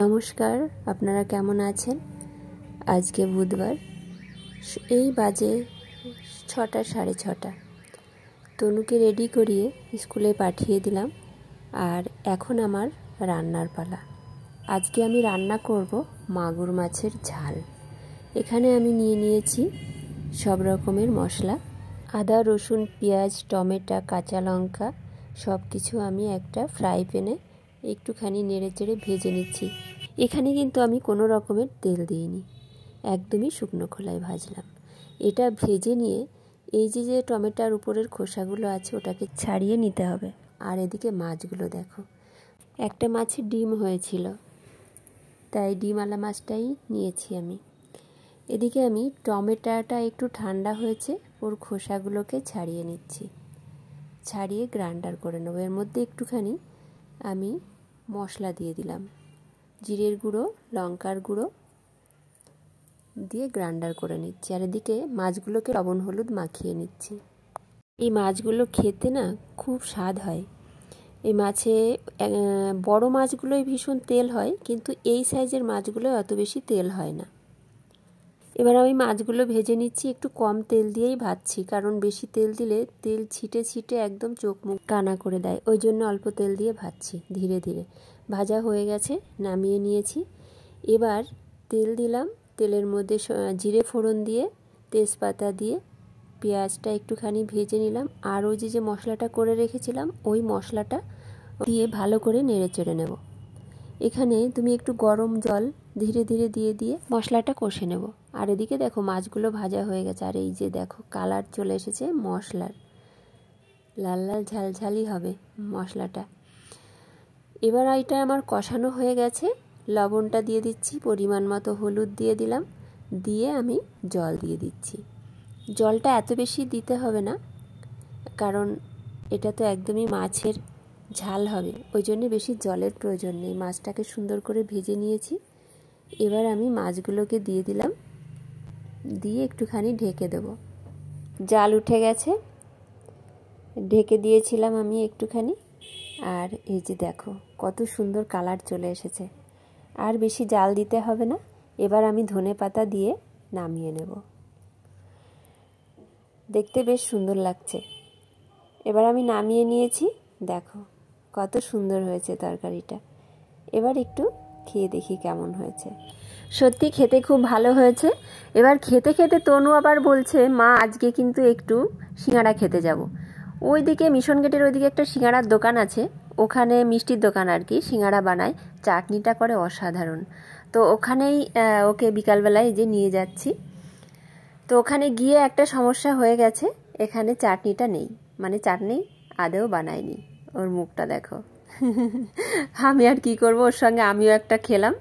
নমস্কার, আপনারা কেমন আছেন? আজকে বুধবার, এই বাজে 6টা, 6:30। তনুকে রেডি করিয়ে স্কুলে পাঠিয়ে দিলাম। আর এখন আমার রান্নার পালা। আজকে আমি রান্না করব মাগুর মাছের ঝাল। এখানে আমি নিয়ে নিয়েছি সব রকমের মশলা, আদা, রসুন, পেঁয়াজ, টমেটো, কাঁচা লঙ্কা, সব কিছু আমি একটা ফ্রাই প্যানে একটুখানি নেড়েচেড়ে ভেজে নিচ্ছি। এখানে কিন্তু আমি কোনো রকমের তেল দিইনি, একদমই শুকনো খোলায় ভাজলাম। এটা ভেজে নিয়ে এই যে টমেটোর উপরের খোসাগুলো আছে ওটাকে ছাড়িয়ে নিতে হবে। আর এদিকে মাছগুলো দেখো, একটা মাছের ডিম হয়েছিল, তাই ডিমওয়ালা মাছটাই নিয়েছি আমি। এদিকে আমি টমেটোটা একটু ঠান্ডা হয়েছে, ওর খোসাগুলোকে ছাড়িয়ে নিচ্ছি, ছাড়িয়ে গ্রাইন্ডার করে নেবো। এর মধ্যে একটুখানি আমি মশলা দিয়ে দিলাম, জিরের গুঁড়ো, লঙ্কার গুঁড়ো দিয়ে গ্রাইন্ডার করে নিচ্ছি। আর এদিকে মাছগুলোকে লবণ হলুদ মাখিয়ে নিচ্ছি। এই মাছগুলো খেতে না খুব স্বাদ হয়। এই মাছে বড় মাছগুলোই ভীষণ তেল হয়, কিন্তু এই সাইজের মাছগুলো অত বেশি তেল হয় না। এবার আমি মাছগুলো ভেজে নিচ্ছি, একটু কম তেল দিয়েই ভাজছি, কারণ বেশি তেল দিলে তেল ছিটে ছিটে একদম চোখ মুখ কানা করে দেয়। ওই জন্য অল্প তেল দিয়ে ভাজছি ধীরে ধীরে। ভাজা হয়ে গেছে, নামিয়ে নিয়েছি। এবার তেল দিলাম, তেলের মধ্যে জিরে ফোড়ন দিয়ে, তেজপাতা দিয়ে, পেঁয়াজটা একটুখানি ভেজে নিলাম। আর ওই যে মশলাটা করে রেখেছিলাম ওই মশলাটা দিয়ে ভালো করে নেড়ে চেড়ে নেব। এখানে তুমি একটু গরম জল ধীরে ধীরে দিয়ে দিয়ে মশলাটা কষে নেব। আর এদিকে দেখো মাছগুলো ভাজা হয়ে গেছে। আর এই যে দেখো কালার চলে এসেছে মশলার, লাল লাল ঝালঝালি হবে মশলাটা। এবার এটা আমার কষানো হয়ে গেছে, লবণটা দিয়ে দিচ্ছি, পরিমাণ মতো হলুদ দিয়ে দিলাম, দিয়ে আমি জল দিয়ে দিচ্ছি। জলটা এত বেশি দিতে হবে না, কারণ এটা তো একদমই মাছের ঝাল হবে, ওই জন্য বেশি জলের প্রয়োজন নেই। মাছটাকে সুন্দর করে ভেজে নিয়েছি। এবার আমি মাছগুলোকে দিয়ে দিলাম, দিয়ে একটুখানি ঢেকে দেব। জাল উঠে গেছে, ঢেকে দিয়েছিলাম আমি একটুখানি। আর এই যে দেখো কত সুন্দর কালার চলে এসেছে। আর বেশি জাল দিতে হবে না। এবার আমি ধনেপাতা দিয়ে নামিয়ে নেব। দেখতে বেশ সুন্দর লাগছে। এবার আমি নামিয়ে নিয়েছি, দেখো কত সুন্দর হয়েছে তরকারিটা। এবার একটু খেয়ে দেখি কেমন হয়েছে। সত্যি খেতে খুব ভালো হয়েছে। এবার খেতে খেতে তনু আবার বলছে, মা আজকে কিন্তু একটু সিঙ্গাড়া খেতে যাব। ওইদিকে মিশন গেটের ওইদিকে একটা সিঙ্গাড়ার দোকান আছে, ওখানে মিষ্টির দোকান আর কি, সিঙ্গাড়া বানায়, চাটনিটা করে অসাধারণ। তো ওখানেই ওকে বিকালবেলায় যে নিয়ে যাচ্ছি। তো ওখানে গিয়ে একটা সমস্যা হয়ে গেছে, এখানে চাটনিটা নেই, মানে চাটনি আদেও বানায়নি। ওর মুখটা দেখো। আমি আর কি করব, ওর সঙ্গে আমিও একটা খেলাম।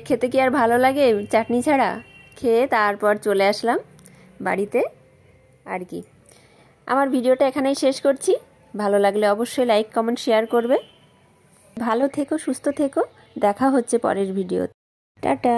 খেতে কি আর ভালো লাগে চাটনি ছাড়া? খেয়ে তারপর চলে আসলাম বাড়িতে আর কি। আমার ভিডিওটা এখানেই শেষ করছি। ভালো লাগলে অবশ্যই লাইক, কমেন্ট, শেয়ার করবে। ভালো থেকো, সুস্থ থেকো। দেখা হচ্ছে পরের ভিডিও। টাটা।